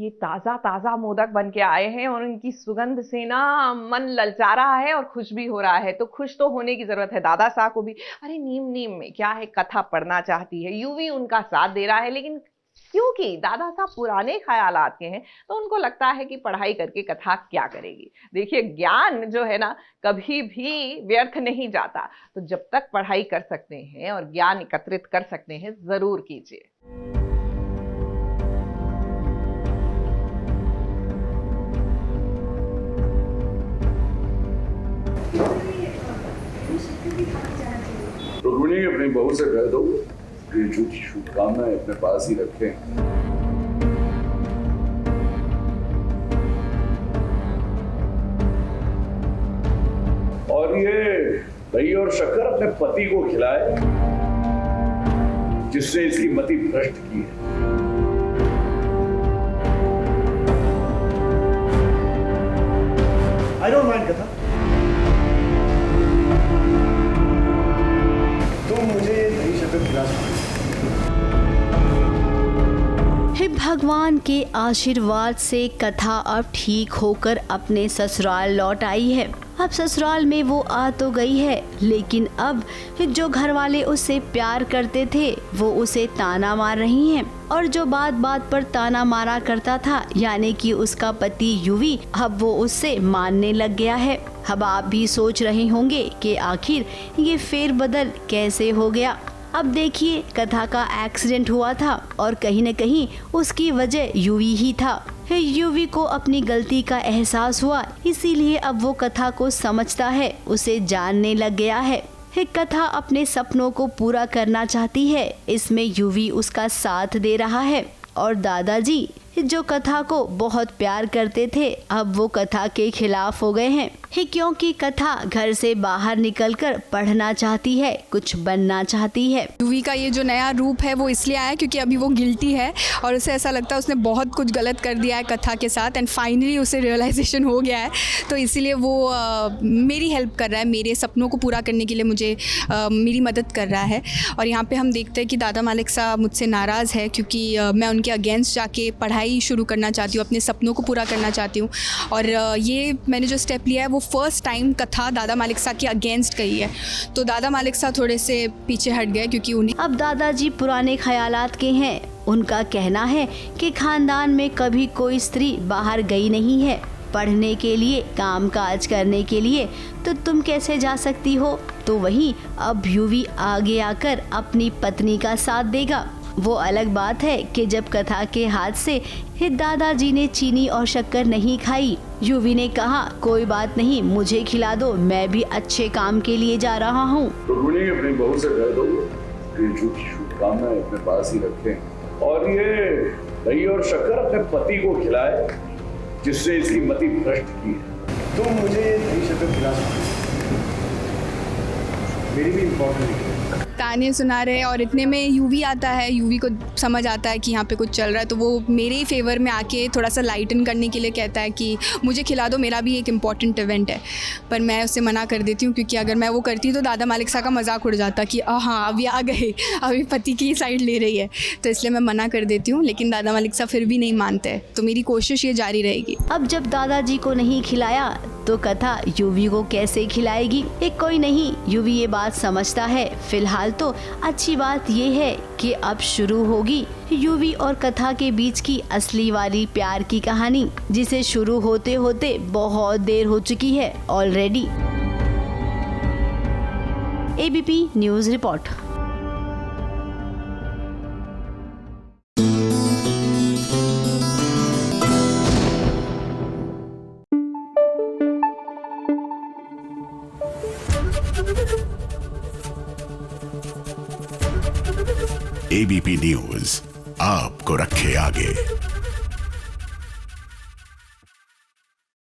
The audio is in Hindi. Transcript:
ये ताज़ा ताज़ा मोदक बन के आए हैं और इनकी सुगंध से ना मन ललचा रहा है और खुश भी हो रहा है। तो खुश तो होने की ज़रूरत है दादा साहब को भी। अरे नीम नीम में क्या है, कथा पढ़ना चाहती है, यूवी उनका साथ दे रहा है, लेकिन क्योंकि दादा साहब पुराने ख्यालात के हैं तो उनको लगता है कि पढ़ाई करके कथा क्या करेगी। देखिए, ज्ञान जो है ना कभी भी व्यर्थ नहीं जाता, तो जब तक पढ़ाई कर सकते हैं और ज्ञान एकत्रित कर सकते हैं जरूर कीजिए। रुक्मिणी, अपनी बहू से कह दो कि झूठी शुभकामनाएं अपने पास ही रखें। और ये दही और शक्कर अपने पति को खिलाए जिसने इसकी मति भ्रष्ट की है। I don't mind कथा। तुम मुझे दही शक्कर खिला सकते। हे भगवान के आशीर्वाद से कथा अब ठीक होकर अपने ससुराल लौट आई है। अब ससुराल में वो आ तो गई है, लेकिन अब जो घर वाले उससे प्यार करते थे वो उसे ताना मार रही हैं। और जो बात बात पर ताना मारा करता था, यानी कि उसका पति यूवी, अब वो उससे मानने लग गया है। अब आप भी सोच रहे होंगे कि आखिर ये फेरबदल कैसे हो गया। अब देखिए, कथा का एक्सीडेंट हुआ था और कहीं न कहीं उसकी वजह यूवी ही था। यूवी को अपनी गलती का एहसास हुआ, इसीलिए अब वो कथा को समझता है, उसे जानने लग गया है। कथा अपने सपनों को पूरा करना चाहती है, इसमें यूवी उसका साथ दे रहा है। और दादाजी जो कथा को बहुत प्यार करते थे, अब वो कथा के खिलाफ हो गए हैं, क्योंकि कथा घर से बाहर निकलकर पढ़ना चाहती है, कुछ बनना चाहती है। यूवी का ये जो नया रूप है वो इसलिए आया क्योंकि अभी वो गिल्टी है और उसे ऐसा लगता है उसने बहुत कुछ गलत कर दिया है कथा के साथ, एंड फाइनली उसे रियलाइजेशन हो गया है। तो इसीलिए वो मेरी हेल्प कर रहा है, मेरे सपनों को पूरा करने के लिए मुझे मेरी मदद कर रहा है। और यहाँ पे हम देखते हैं कि दादा मालिक साहब मुझसे नाराज़ है क्योंकि मैं उनके अगेंस्ट जाके पढ़ाई शुरू करना चाहती हूँ, अपने सपनों को पूरा करना चाहती हूँ। और ये मैंने जो स्टेप लिया है वो फर्स्ट टाइम कथा दादा मालिक साहब के अगेंस्ट गई है। तो दादा मालिक साहब थोड़े से पीछे हट गए क्योंकि उन्हें अब दादाजी पुराने ख्यालात के हैं। उनका कहना है कि खानदान में कभी कोई स्त्री बाहर गई नहीं है पढ़ने के लिए, काम काज करने के लिए, तो तुम कैसे जा सकती हो। तो वहीं अब यूवी आगे आकर अपनी पत्नी का साथ देगा। वो अलग बात है कि जब कथा के हाथ से दादाजी ने चीनी और शक्कर नहीं खाई, यूवी ने कहा कोई बात नहीं, मुझे खिला दो, मैं भी अच्छे काम के लिए जा रहा हूँ। रुक्मिणी, अपनी बहू से कह दो कि झूठी शुभकामनाएं अपने पास ही रखें और ये दही और शक्कर अपने पति को खिलाए जिसने इसकी मति भ्रष्ट की है। तुम मुझे दही शक्कर खिला सकते। मेरी भी इम्पोर्टेंट है। ताने सुना रहे और इतने में यूवी आता है। यूवी को समझ आता है कि यहाँ पे कुछ चल रहा है, तो वो मेरे ही फेवर में आके थोड़ा सा लाइटन करने के लिए कहता है कि मुझे खिला दो, मेरा भी एक इम्पॉर्टेंट इवेंट है। पर मैं उससे मना कर देती हूँ क्योंकि अगर मैं वो करती तो दादा मालिक साहब का मजाक उड़ जाता कि हाँ अभी आ गए, अभी पति की साइड ले रही है। तो इसलिए मैं मना कर देती हूँ, लेकिन दादा मालिक साहब फिर भी नहीं मानते हैं, तो मेरी कोशिश ये जारी रहेगी। अब जब दादाजी को नहीं खिलाया तो कथा यूवी को कैसे खिलाएगी। एक कोई नहीं, यूवी ये बात समझता है। फिलहाल तो अच्छी बात ये है कि अब शुरू होगी यूवी और कथा के बीच की असली वाली प्यार की कहानी, जिसे शुरू होते होते बहुत देर हो चुकी है already. ABP news report. ABP news आपको रखे आगे।